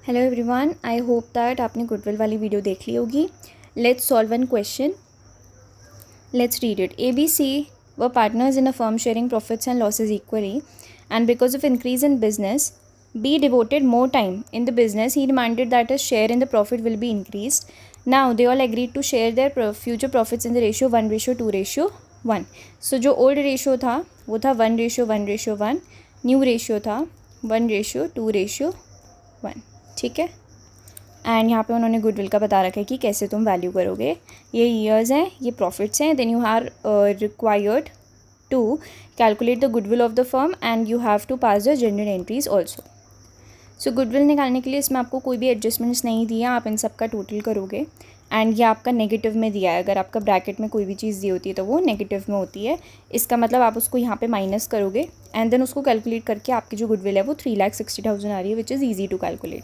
Hello everyone, I hope that आपने goodwill वाली video देख ली होगी। Let's solve one question. Let's read it. ABC were partners in a firm sharing profits and losses equally, and because of increase in business, B devoted more time in the business. He demanded that his share in the profit will be increased. Now they all agreed to share their future profits in the ratio 1:2:1. So जो old ratio था वो था 1:1:1, new ratio था 1:2:1। ठीक है। And यहाँ पे उन्होंने गुडविल का बता रखा है कि कैसे तुम वैल्यू करोगे। ये ईयर्स हैं, ये प्रॉफिट्स हैं। Then you are required to calculate the goodwill of the firm and you have to pass the journal entries also. So goodwill निकालने के लिए इसमें आपको कोई भी एडजस्टमेंट्स नहीं दिए, आप इन सब का टोटल करोगे एंड ये आपका नेगेटिव में दिया है। अगर आपका ब्रैकेट में कोई भी चीज़ दी होती है तो वो नेगेटिव में होती है। इसका मतलब आप उसको यहाँ पे माइनस करोगे एंड देन उसको कैलकुलेट करके आपकी जो गुडविल है वो 3,60,000 आ रही है, which is easy to calculate.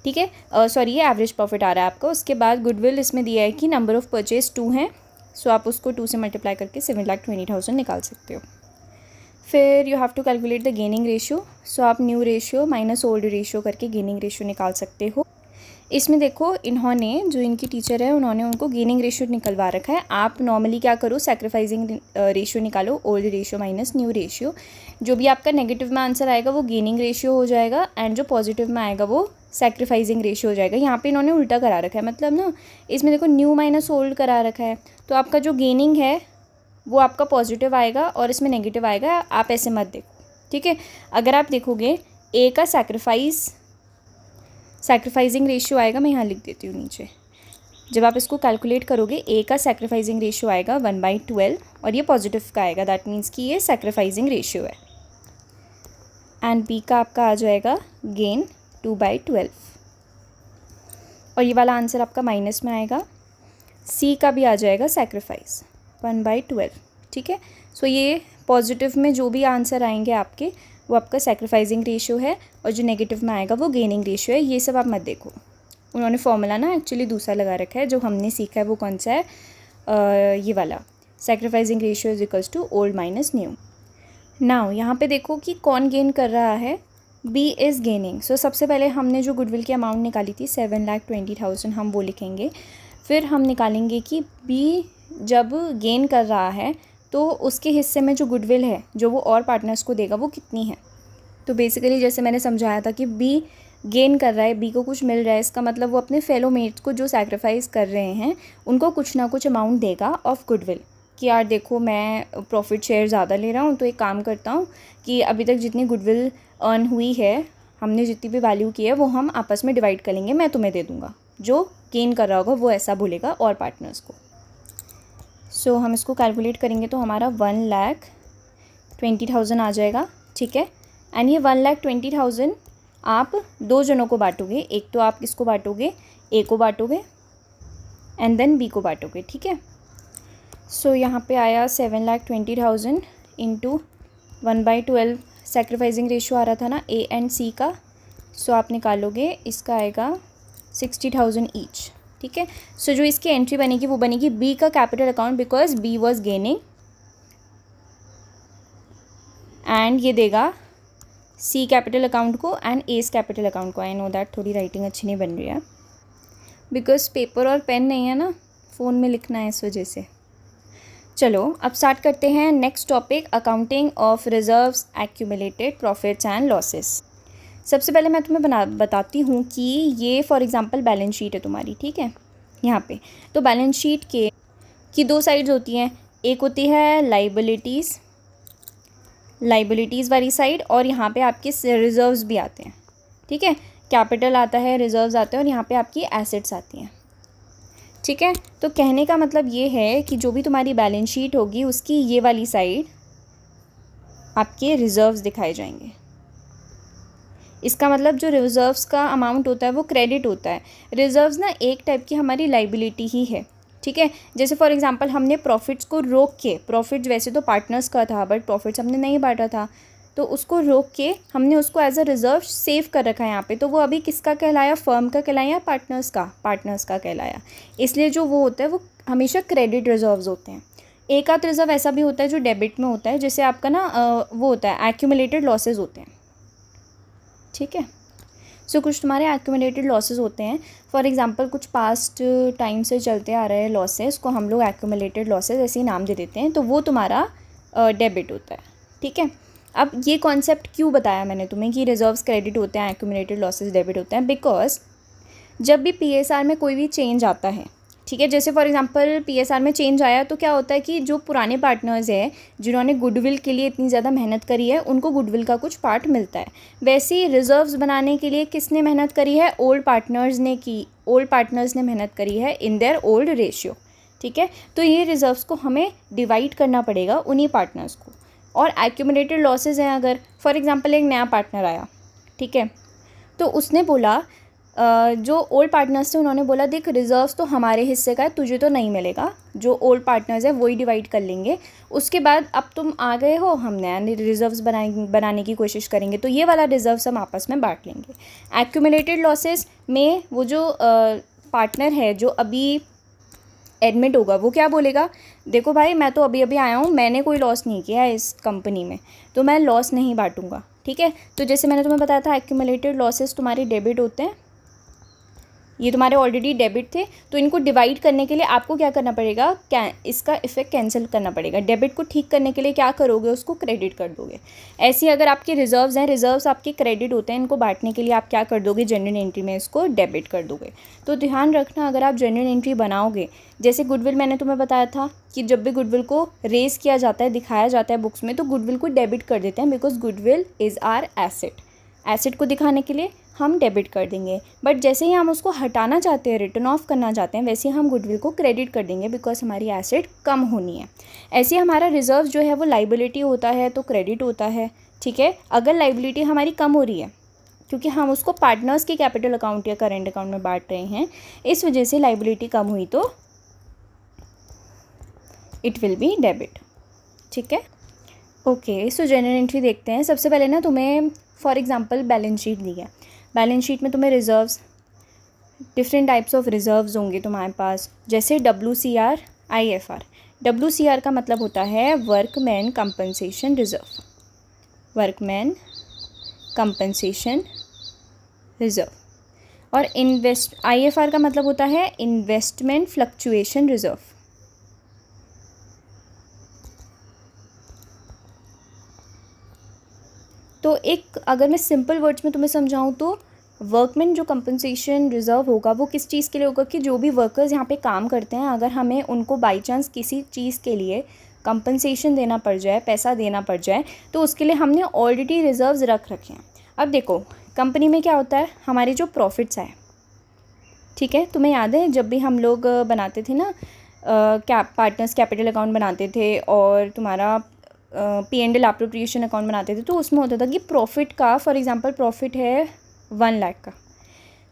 ठीक है। सॉरी, ये एवरेज प्रॉफिट आ रहा है आपका। उसके बाद गुडविल इसमें दिया है कि नंबर ऑफ़ परचेज 2 हैं, सो आप उसको 2 से मल्टीप्लाई करके 7,20,000 निकाल सकते हो। फिर you have to calculate the gaining ratio. So आप new ratio minus old ratio करके गेनिंग रेशियो निकाल सकते हो। इसमें देखो, इन्होंने जो इनकी टीचर है उन्होंने उनको गेनिंग रेशियो निकलवा रखा है। आप नॉर्मली क्या करो, सैक्रिफाइसिंग रेशियो निकालो, old ratio minus new ratio. जो भी आपका नेगेटिव में आंसर आएगा वो गेनिंग रेशियो हो जाएगा एंड जो पॉजिटिव में आएगा वो सैक्रिफाइसिंग रेशियो हो जाएगा। यहाँ पे इन्होंने उल्टा करा रखा है, मतलब ना इसमें देखो न्यू माइनस ओल्ड करा रखा है, तो आपका जो गेनिंग है वो आपका पॉजिटिव आएगा और इसमें नेगेटिव आएगा। आप ऐसे मत देखो, ठीक है। अगर आप देखोगे ए का सैक्रिफाइसिंग रेशियो आएगा, मैं यहाँ लिख देती हूँ नीचे। जब आप इसको कैलकुलेट करोगे ए का सैक्रिफाइसिंग रेशियो आएगा 1/12 और ये पॉजिटिव का आएगा, दैट मीन्स कि ये सैक्रिफाइसिंग रेशियो है। एंड बी का आपका आ जाएगा गेन 2/12 और ये वाला आंसर आपका माइनस में आएगा। सी का भी आ जाएगा सैक्रिफाइस 1/12। ठीक है। सो ये पॉजिटिव में जो भी आंसर आएंगे आपके वो आपका सैक्रिफाइसिंग रेशियो है और जो नेगेटिव में आएगा वो गेनिंग रेशियो है। ये सब आप मत देखो, उन्होंने फॉर्मूला ना एक्चुअली दूसरा लगा रखा है। जो हमने सीखा है वो कौन सा है, ये वाला, sacrificing ratio is equals to old minus new. Now यहाँ पे देखो कि कौन गेन कर रहा है, बी इज़ गेनिंग। सो सबसे पहले हमने जो गुडविल की अमाउंट निकाली थी 7,20,000, हम वो लिखेंगे। फिर हम निकालेंगे कि बी जब गेन कर रहा है तो उसके हिस्से में जो गुडविल है जो वो और पार्टनर्स को देगा वो कितनी है। तो बेसिकली जैसे मैंने समझाया था कि बी गेन कर रहा है, बी को कुछ मिल रहा है, इसका मतलब वो अपने फेलो मेट्स को जो सैक्रिफाइस कर रहे हैं उनको कुछ ना कुछ अमाउंट देगा ऑफ गुडविल कि यार देखो मैं प्रॉफिट शेयर ज़्यादा ले रहा हूँ तो एक काम करता हूँ कि अभी तक जितनी गुडविल अर्न हुई है, हमने जितनी भी वैल्यू की है वो हम आपस में डिवाइड कर लेंगे, मैं तुम्हें दे दूँगा। जो गेन कर रहा होगा वो ऐसा बोलेगा और पार्टनर्स को। सो हम इसको कैलकुलेट करेंगे तो हमारा 1,20,000 आ जाएगा। ठीक है। एंड ये 1,20,000 आप 2 जनों को बांटोगे। एक तो आप किसको बांटोगे, ए को बांटोगे एंड देन बी को बांटोगे। ठीक है। सो यहाँ पे आया 7,20,000 इंटू 1/12 सैक्रिफाइसिंग रेशियो आ रहा था ना ए एंड सी का। सो आप निकालोगे, इसका आएगा 60,000 ईच। ठीक है। सो जो इसकी एंट्री बनेगी वो बनेगी बी का capital account because B was gaining and ये देगा सी कैपिटल अकाउंट को एंड एस कैपिटल अकाउंट को। आई नो दैट थोड़ी राइटिंग अच्छी नहीं बन रही है बिकॉज पेपर और पेन नहीं है ना, फ़ोन में लिखना है, इस वजह से। चलो अब स्टार्ट करते हैं next topic, accounting of reserves, accumulated profits and losses. सबसे पहले मैं तुम्हें बताती हूँ कि ये फॉर एग्जांपल बैलेंस शीट है तुम्हारी। ठीक है। यहाँ पे तो बैलेंस शीट की 2 साइड्स होती हैं। एक होती है लाइबिलिटीज़ वाली साइड और यहाँ पे आपके रिजर्व्स भी आते हैं। ठीक है। कैपिटल आता है, रिजर्व्स आते हैं और यहाँ पे आपकी एसेट्स आती हैं। ठीक है। तो कहने का मतलब ये है कि जो भी तुम्हारी बैलेंस शीट होगी उसकी ये वाली साइड आपके रिजर्व्स दिखाए जाएंगे। इसका मतलब जो रिजर्व्स का अमाउंट होता है वो क्रेडिट होता है। रिजर्व्स ना एक टाइप की हमारी लाइबिलिटी ही है। ठीक है। जैसे फॉर एग्जांपल हमने प्रॉफिट्स को रोक के, प्रॉफिट्स वैसे तो पार्टनर्स का था बट प्रॉफिट्स हमने नहीं बांटा था, तो उसको रोक के हमने उसको एज अ रिज़र्व सेव कर रखा है यहाँ पे। तो वो अभी किसका कहलाया, फर्म का कहलाया या पार्टनर्स का कहलाया। इसलिए जो वो होता है वो हमेशा क्रेडिट रिजर्व्स होते हैं। एक आध रिजर्व ऐसा भी होता है जो डेबिट में होता है, जैसे आपका ना वो होता है एक्यूमुलेटेड लॉसेज होते हैं। ठीक है। सो कुछ तुम्हारे एक्यूमुलेटेड लॉसेस होते हैं, फॉर एग्जांपल कुछ पास्ट टाइम से चलते आ रहे हैं लॉसेस को हम लोग एक्यूमुलेटेड लॉसेस ऐसे ही नाम दे देते हैं, तो वो तुम्हारा डेबिट होता है, ठीक है। अब ये कॉन्सेप्ट क्यों बताया मैंने तुम्हें कि रिजर्व्स क्रेडिट होते हैं, एक्यूमुलेटेड लॉसेस डेबिट होते हैं, बिकॉज जब भी पीएसआर में कोई भी चेंज आता है, ठीक है, जैसे फॉर एग्जांपल पीएसआर में चेंज आया तो क्या होता है कि जो पुराने पार्टनर्स हैं जिन्होंने गुडविल के लिए इतनी ज़्यादा मेहनत करी है उनको गुडविल का कुछ पार्ट मिलता है। वैसे ही रिजर्व्स बनाने के लिए किसने मेहनत करी है, ओल्ड पार्टनर्स ने मेहनत करी है इन देयर ओल्ड रेशियो, ठीक है। तो ये रिजर्व्स को हमें डिवाइड करना पड़ेगा उन्हीं पार्टनर्स को। और एक्यूमुलेटेड लॉसेज हैं, अगर फॉर एग्जांपल एक नया पार्टनर आया, ठीक है, तो उसने बोला जो ओल्ड पार्टनर्स थे उन्होंने बोला देख रिजर्व्स तो हमारे हिस्से का है, तुझे तो नहीं मिलेगा, जो ओल्ड पार्टनर्स है वही डिवाइड कर लेंगे। उसके बाद अब तुम आ गए हो, हम नया रिजर्व्स बनाने की कोशिश करेंगे, तो ये वाला रिजर्व्स हम आपस में बांट लेंगे। एक्यूमुलेटेड लॉसेस में वो जो पार्टनर है जो अभी एडमिट होगा वो क्या बोलेगा, देखो भाई मैं तो अभी अभी आया हूँ, मैंने कोई लॉस नहीं किया है इस कंपनी में, तो मैं लॉस नहीं बांटूंगा, ठीक है। तो जैसे मैंने तुम्हें बताया था एक्यूमुलेटेड लॉसेस तुम्हारे डेबिट होते हैं, ये तुम्हारे ऑलरेडी डेबिट थे, तो इनको डिवाइड करने के लिए आपको क्या करना पड़ेगा, इसका इफेक्ट कैंसिल करना पड़ेगा। डेबिट को ठीक करने के लिए क्या करोगे, उसको क्रेडिट कर दोगे। ऐसे अगर आपके रिजर्व्स हैं, रिजर्व्स आपके क्रेडिट होते हैं, इनको बांटने के लिए आप क्या कर दोगे, जनरल एंट्री में इसको डेबिट कर दोगे। तो ध्यान रखना अगर आप जनरल एंट्री बनाओगे, जैसे गुडविल मैंने तुम्हें बताया था कि जब भी गुडविल को रेज किया जाता है, दिखाया जाता है बुक्स में, तो गुडविल को डेबिट कर देते हैं, because goodwill is are asset. Asset को दिखाने के लिए हम डेबिट कर देंगे, बट जैसे ही हम उसको हटाना चाहते हैं, रिटर्न ऑफ करना चाहते हैं, वैसे ही हम गुडविल को क्रेडिट कर देंगे, बिकॉज हमारी एसेट कम होनी है। ऐसे हमारा रिजर्व जो है वो लाइबिलिटी होता है तो क्रेडिट होता है, ठीक है। अगर लाइबिलिटी हमारी कम हो रही है क्योंकि हम उसको पार्टनर्स के कैपिटल अकाउंट या करेंट अकाउंट में बांट रहे हैं, इस वजह से लाइबिलिटी कम हुई तो इट विल बी डेबिट, ठीक है। ओके, सो जनरल एंट्री देखते हैं। सबसे पहले ना तुम्हें फॉर एग्जांपल बैलेंस शीट दी है, बैलेंस शीट में तुम्हें reserves, different types of reserves होंगे तुम्हारे पास, जैसे WCR IFR। WCR का मतलब होता है workman compensation reserve, workman compensation reserve. और IFR का मतलब होता है इन्वेस्टमेंट फ्लक्चुएशन रिजर्व। तो एक अगर मैं सिंपल वर्ड्स में तुम्हें समझाऊँ तो वर्कमैन जो कंपनसेशन रिज़र्व होगा वो किस चीज़ के लिए होगा कि जो भी वर्कर्स यहाँ पे काम करते हैं, अगर हमें उनको बाई चांस किसी चीज़ के लिए कंपनसेशन देना पड़ जाए, पैसा देना पड़ जाए, तो उसके लिए हमने ऑलरेडी रिजर्व्स रख रखे हैं। अब देखो कंपनी में क्या होता है, हमारे जो प्रॉफिट्स आए, ठीक है, तुम्हें याद है जब भी हम लोग बनाते थे ना पार्टनर्स कैपिटल अकाउंट बनाते थे और तुम्हारा P&L एप्रोप्रिएशन अकाउंट बनाते थे, तो उसमें होता था कि प्रॉफिट का, फॉर एग्जांपल प्रॉफिट है 1 लाख का,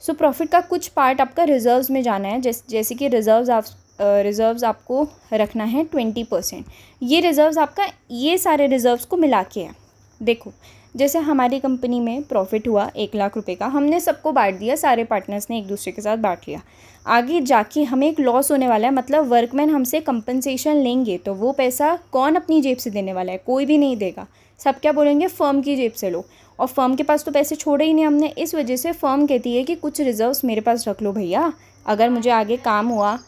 सो प्रॉफिट का कुछ पार्ट आपका रिजर्व्स में जाना है, जैसे कि रिजर्व्स आपको रखना है 20%। ये रिजर्व्स आपका ये सारे रिजर्व्स को मिला के है। देखो जैसे हमारी कंपनी में प्रॉफिट हुआ 1 लाख रुपए का, हमने सबको बांट दिया, सारे पार्टनर्स ने एक दूसरे के साथ बांट लिया। आगे जाके हमें एक लॉस होने वाला है, मतलब वर्कमैन हमसे कंपनसेशन लेंगे तो वो पैसा कौन अपनी जेब से देने वाला है, कोई भी नहीं देगा। सब क्या बोलेंगे, फर्म की जेब से लो, और फर्म के पास तो पैसे छोड़े ही नहीं हमने। इस वजह से फर्म कहती है कि कुछ रिजर्व्स मेरे पास रख लो भैया, अगर मुझे आगे काम हुआ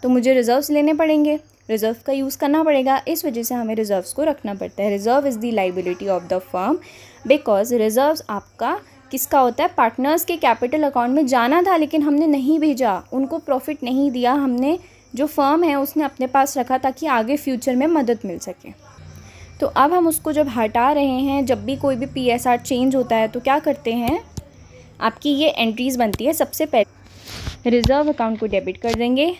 तो मुझे रिजर्व्स लेने पड़ेंगे, रिजर्व का यूज़ करना पड़ेगा। इस वजह से हमें रिजर्व्स को रखना पड़ता है। Reserve is the liability of the firm, because reserves आपका किसका होता है, पार्टनर्स के कैपिटल अकाउंट में जाना था लेकिन हमने नहीं भेजा, उनको प्रॉफिट नहीं दिया, हमने जो फर्म है उसने अपने पास रखा ताकि आगे फ्यूचर में मदद मिल सके। तो अब हम उसको जब हटा रहे हैं, जब भी कोई भी PSR चेंज होता है तो क्या करते हैं, आपकी ये एंट्रीज़ बनती है। सबसे पहले रिज़र्व अकाउंट को डेबिट कर देंगे,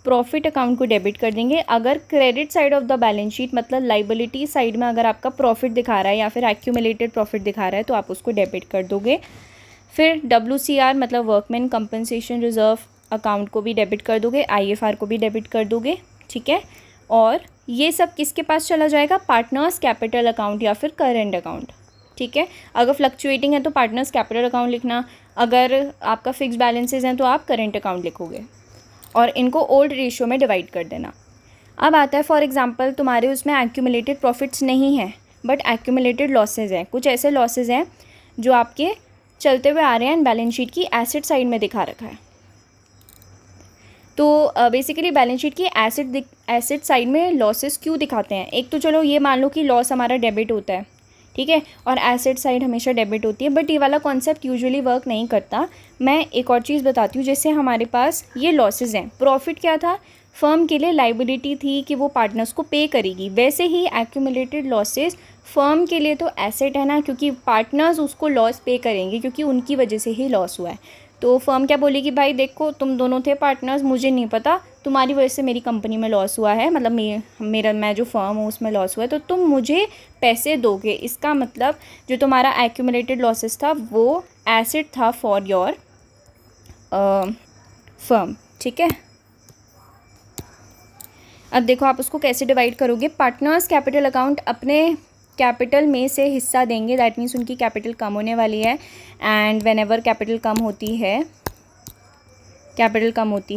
प्रॉफिट अकाउंट को डेबिट कर देंगे। अगर credit side of the balance sheet मतलब लाइबिलिटी साइड में अगर आपका प्रॉफिट दिखा रहा है या फिर एक्यूमुलेटेड प्रॉफिट दिखा रहा है तो आप उसको डेबिट कर दोगे। फिर WCR मतलब वर्कमैन कंपनसेशन रिजर्व अकाउंट को भी डेबिट कर दोगे, IFR को भी डेबिट कर दोगे, ठीक है। और ये सब किसके पास चला जाएगा, पार्टनर्स कैपिटल अकाउंट या फिर करेंट अकाउंट, ठीक है। अगर फ्लक्चुएटिंग है तो पार्टनर्स कैपिटल अकाउंट लिखना, अगर आपका फिक्स बैलेंसेज हैं तो आप करेंट अकाउंट लिखोगे और इनको ओल्ड रेशियो में डिवाइड कर देना। अब आता है फॉर एग्जांपल तुम्हारे उसमें एक्यूमुलेटेड प्रॉफिट्स नहीं है बट एक्यूमुलेटेड लॉसेज हैं। कुछ ऐसे लॉसेज हैं जो आपके चलते हुए आ रहे हैं एंड बैलेंस शीट की एसेट साइड में दिखा रखा है। तो बेसिकली बैलेंस शीट की एसेट साइड में लॉसेस क्यों दिखाते हैं? एक तो चलो ये मान लो कि लॉस हमारा डेबिट होता है, ठीक है, और एसेट साइड हमेशा डेबिट होती है, बट ये वाला कॉन्सेप्ट यूजुअली वर्क नहीं करता। मैं एक और चीज़ बताती हूँ। जैसे हमारे पास ये लॉसेस हैं, प्रॉफिट क्या था? फर्म के लिए लाइबिलिटी थी कि वो पार्टनर्स को पे करेगी। वैसे ही एक्यूमुलेटेड लॉसेस फर्म के लिए तो एसेट है ना, क्योंकि पार्टनर्स उसको लॉस पे करेंगे क्योंकि उनकी वजह से ही लॉस हुआ है। तो फर्म क्या बोलेगी, भाई देखो तुम दोनों थे पार्टनर्स, मुझे नहीं पता, तुम्हारी वजह से मेरी कंपनी में लॉस हुआ है, मतलब मैं जो फर्म हूँ उसमें लॉस हुआ है, तो तुम मुझे पैसे दोगे। इसका मतलब जो तुम्हारा एक्यूमुलेटेड लॉसेस था वो एसेट था फॉर योर फर्म, ठीक है। अब देखो आप उसको कैसे डिवाइड करोगे। पार्टनर्स कैपिटल अकाउंट अपने कैपिटल में से हिस्सा देंगे, दैट मीन्स उनकी कैपिटल कम होने वाली है, एंड वेन एवर कैपिटल कम होती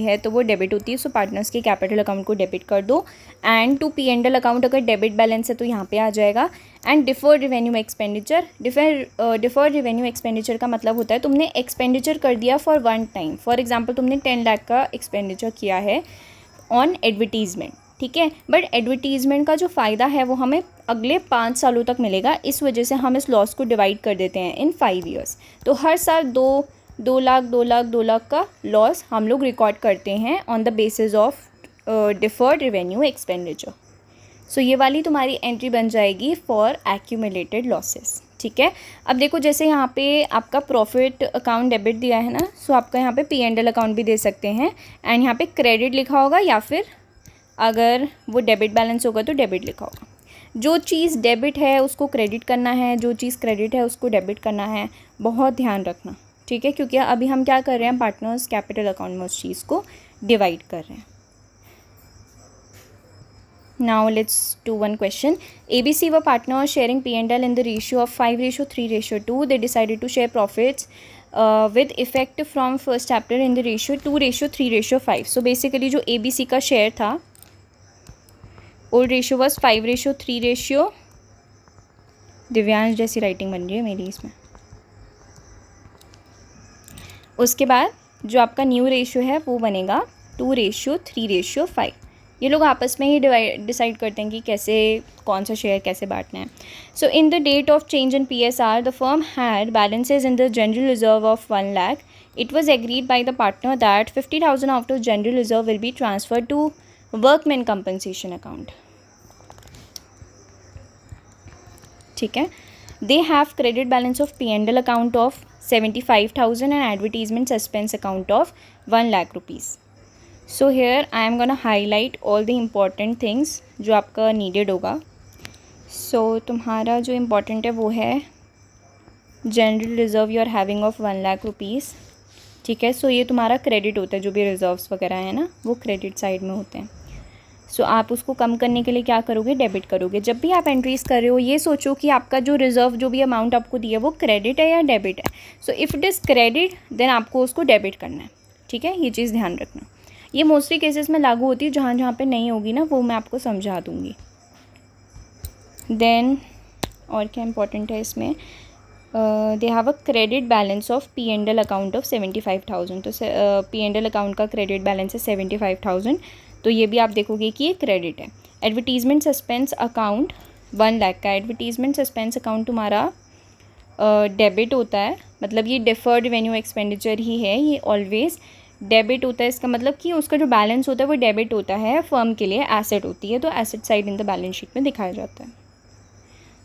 है तो वो डेबिट होती है। सो पार्टनर्स के कैपिटल अकाउंट को डेबिट कर दो। एंड टू P&L अकाउंट अगर डेबिट बैलेंस है तो यहाँ पे आ जाएगा। And deferred revenue expenditure, deferred revenue expenditure का मतलब होता है तुमने एक्सपेंडिचर कर दिया for one time. For example तुमने 10 लाख का एक्सपेंडिचर किया है ऑन एडवर्टीज़मेंट, ठीक है, बट एडवर्टीज़मेंट का जो फ़ायदा है वो हमें अगले 5 सालों तक मिलेगा। इस वजह से हम इस लॉस को डिवाइड कर देते हैं इन 5 ईयर्स। तो हर साल 2 लाख का लॉस हम लोग रिकॉर्ड करते हैं on the basis of deferred revenue expenditure. So ये वाली तुम्हारी एंट्री बन जाएगी फॉर एक्यूमुलेटेड लॉसेस, ठीक है। अब देखो जैसे यहाँ पे आपका प्रॉफिट अकाउंट डेबिट दिया है ना, सो आपका यहाँ पे P&L अकाउंट भी दे सकते हैं, एंड यहाँ पे क्रेडिट लिखा होगा, या फिर अगर वो डेबिट बैलेंस होगा तो डेबिट लिखा होगा। जो चीज़ डेबिट है उसको क्रेडिट करना है, जो चीज़ क्रेडिट है उसको डेबिट करना है, बहुत ध्यान रखना, ठीक है, क्योंकि अभी हम क्या कर रहे हैं, पार्टनर्स कैपिटल अकाउंट में उस चीज़ को डिवाइड कर रहे हैं। Now let's do one question. ABC were partners sharing P&L in the ratio of 5:3:2. They decided to share profits with effect from first chapter in the ratio 2:3:5. So basically जो ABC का share था, old ratio was 5:3। Divyansh जैसी writing बन रही है मेरी इसमें। उसके बाद जो आपका न्यू रेशियो है वो बनेगा 2:3:5। ये लोग आपस में ही डिसाइड करते हैं कि कैसे कौन सा शेयर कैसे बांटना है। So in the date of change in PSR the firm had balances in the general reserve of 1 lakh. It was agreed by the partner that 50,000 out of general reserve will be transferred to workmen compensation account. ठीक है. They have credit balance of P&L account of 75,000 and advertisement suspense account of 1 lakh rupees. So here I am gonna highlight all the important things जो आपका needed होगा. So तुम्हारा जो important है वो है general reserve you are having of 1 lakh rupees. ठीक है. सो ये तुम्हारा क्रेडिट होता है, जो भी रिजर्व्स वगैरह है ना वो क्रेडिट साइड में होते हैं. सो आप उसको कम करने के लिए क्या करोगे, डेबिट करोगे. जब भी आप एंट्रीज़ कर रहे हो ये सोचो कि आपका जो रिज़र्व जो भी अमाउंट आपको दिया वो क्रेडिट है या डेबिट है. So if it is credit then आपको उसको डेबिट करना है. ठीक है, ये चीज़ ध्यान रखना. ये मोस्टली केसेस में लागू होती है, जहाँ जहाँ पे नहीं होगी ना वो मैं आपको समझा दूँगी. देन और क्या इंपॉर्टेंट है इसमें, दे have a credit balance of P&L account of 75,000. तो P&L अकाउंट का क्रेडिट बैलेंस है 75,000. तो ये भी आप देखोगे कि ये क्रेडिट है. एडवर्टीज़मेंट सस्पेंस अकाउंट 1 लाख का. एडवर्टीज़मेंट सस्पेंस अकाउंट तुम्हारा डेबिट होता है, मतलब ये डिफर्ड रेवेन्यू एक्सपेंडिचर ही है, ये ऑलवेज डेबिट होता है. इसका मतलब कि उसका जो बैलेंस होता है वो डेबिट होता है, फर्म के लिए एसेट होती है, तो asset side in the balance sheet में दिखाया जाता है.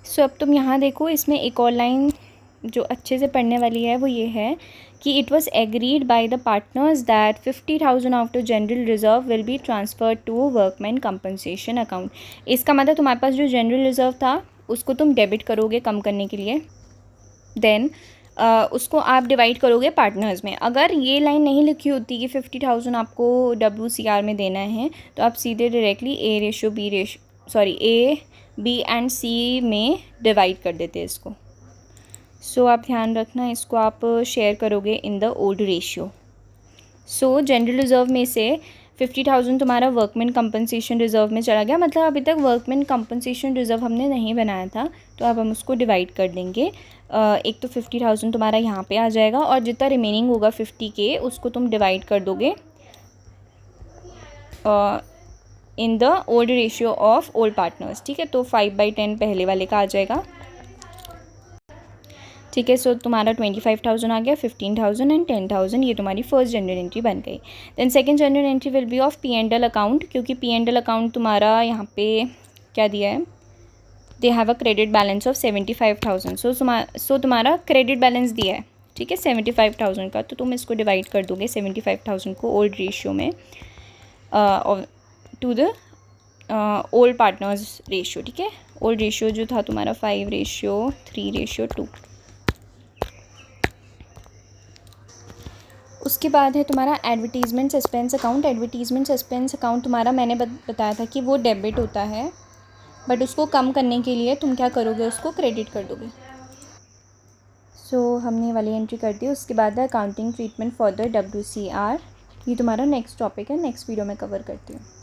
सो अब तुम यहाँ देखो, इसमें एक और लाइन जो अच्छे से पढ़ने वाली है वो ये है कि it was agreed by the partners that 50,000 of the general reserve will be transfer to workman compensation account. इसका मतलब तुम्हारे पास जो जनरल रिजर्व था उसको तुम डेबिट करोगे कम करने के लिए. देन उसको आप डिवाइड करोगे पार्टनर्स में. अगर ये लाइन नहीं लिखी होती कि 50,000 आपको WCR में देना है तो आप सीधे directly A, B and C में डिवाइड कर देते इसको. सो आप ध्यान रखना, इसको आप शेयर करोगे in the old ratio. So general reserve में से 50,000 तुम्हारा वर्कमैन कंपनसेशन रिजर्व में चला गया, मतलब अभी तक वर्कमैन कंपनसेशन रिजर्व हमने नहीं बनाया था, तो अब हम उसको डिवाइड कर देंगे एक तो 50,000 तुम्हारा यहाँ पे आ जाएगा और जितना रिमेनिंग होगा 50K उसको तुम डिवाइड कर दोगे in the old ratio of old partners, ठीक है। तो 5/10 पहले वाले का आ जाएगा, ठीक है। सो तुम्हारा 25,000 आ गया, 15,000 एंड 10,000, ये तुम्हारी फर्स्ट जनरल एंट्री बन गई। Then second journal entry will be of P&L account, क्योंकि P&L अकाउंट तुम्हारा यहाँ पे क्या दिया है, they have a credit balance of 75,000। सो तुम्हारा क्रेडिट बैलेंस दिया है, ठीक है, 75,000 का। तो तुम इसको डिवाइड कर दोगे 75,000 को ओल्ड रेशियो में to the old partners ratio, ठीक है। ओल्ड रेशियो जो था तुम्हारा 5:3:2। उसके बाद है तुम्हारा advertisement suspense account. Advertisement suspense account तुम्हारा मैंने बताया था कि वो डेबिट होता है, बट उसको कम करने के लिए तुम क्या करोगे, उसको क्रेडिट कर दोगे। सो हमने वाली एंट्री कर दी। उसके बाद है accounting treatment for the WCR। ये तुम्हारा नेक्स्ट टॉपिक है, नेक्स्ट वीडियो में कवर करती हूँ।